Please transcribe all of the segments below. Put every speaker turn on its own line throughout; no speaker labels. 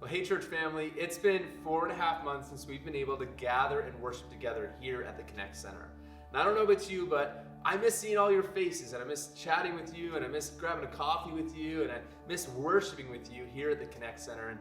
Well, hey church family, it's been 4.5 months since we've been able to gather and worship together here at the Connect Center. And I don't know about you, but I miss seeing all your faces, and I miss chatting with you, and I miss grabbing a coffee with you, and I miss worshiping with you here at the Connect Center. And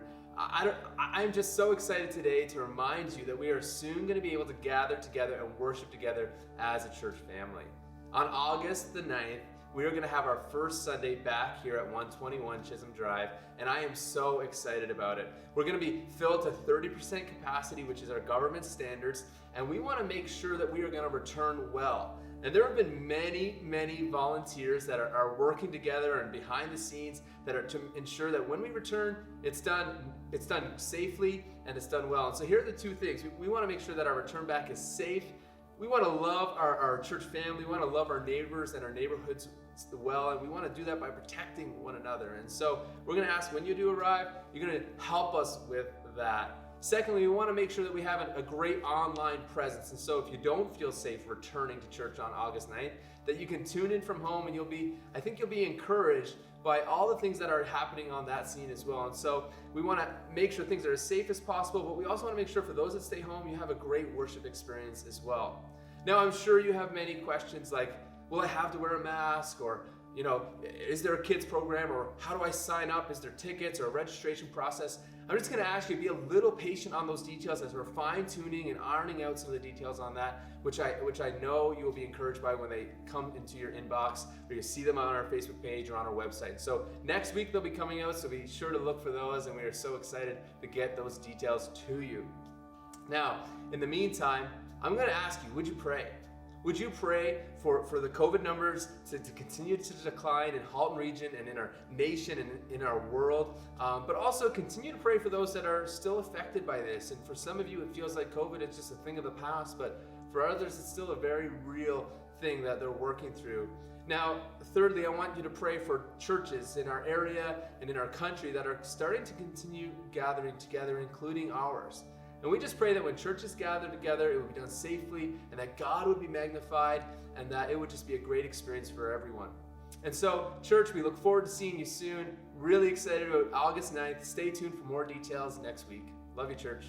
I'm just so excited today to remind you that we are soon going to be able to gather together and worship together as a church family. On August the 9th, we are going to have our first Sunday back here at 121 Chisholm Drive, and I am so excited about it. We're going to be filled to 30% capacity, which is our government standards, and we want to make sure that we are going to return well. And there have been many volunteers that are working together and behind the scenes that are to ensure that when we return, it's done safely and it's done well. And so here are the two things. We want to make sure that our return back is safe. We want to love our church family. We want to love our neighbors and our neighborhoods well, and we want to do that by protecting one another. And so we're going to ask, when you do arrive, you're going to help us with that. Secondly, we want to make sure that we have a great online presence. And so if you don't feel safe returning to church on August 9th, that you can tune in from home, and I think you'll be encouraged by all the things that are happening on that scene as well. And so we want to make sure things are as safe as possible, but we also want to make sure for those that stay home, you have a great worship experience as well. Now, I'm sure you have many questions like, will I have to wear a mask? Or, is there a kids program? Or how do I sign up? Is there tickets or a registration process? I'm just going to ask you to be a little patient on those details as we're fine-tuning and ironing out some of the details on that, which I know you will be encouraged by when they come into your inbox, or you see them on our Facebook page or on our website. So next week they'll be coming out, so be sure to look for those, and we are so excited to get those details to you. Now, in the meantime, I'm going to ask you, would you pray? Would you pray for the COVID numbers to continue to decline in Halton region and in our nation and in our world, but also continue to pray for those that are still affected by this. And for some of you, it feels like COVID is just a thing of the past, but for others, it's still a very real thing that they're working through. Now, thirdly, I want you to pray for churches in our area and in our country that are starting to continue gathering together, including ours. And we just pray that when churches gather together, it would be done safely, and that God would be magnified, and that it would just be a great experience for everyone. And so, church, we look forward to seeing you soon. Really excited about August 9th. Stay tuned for more details next week. Love you, church.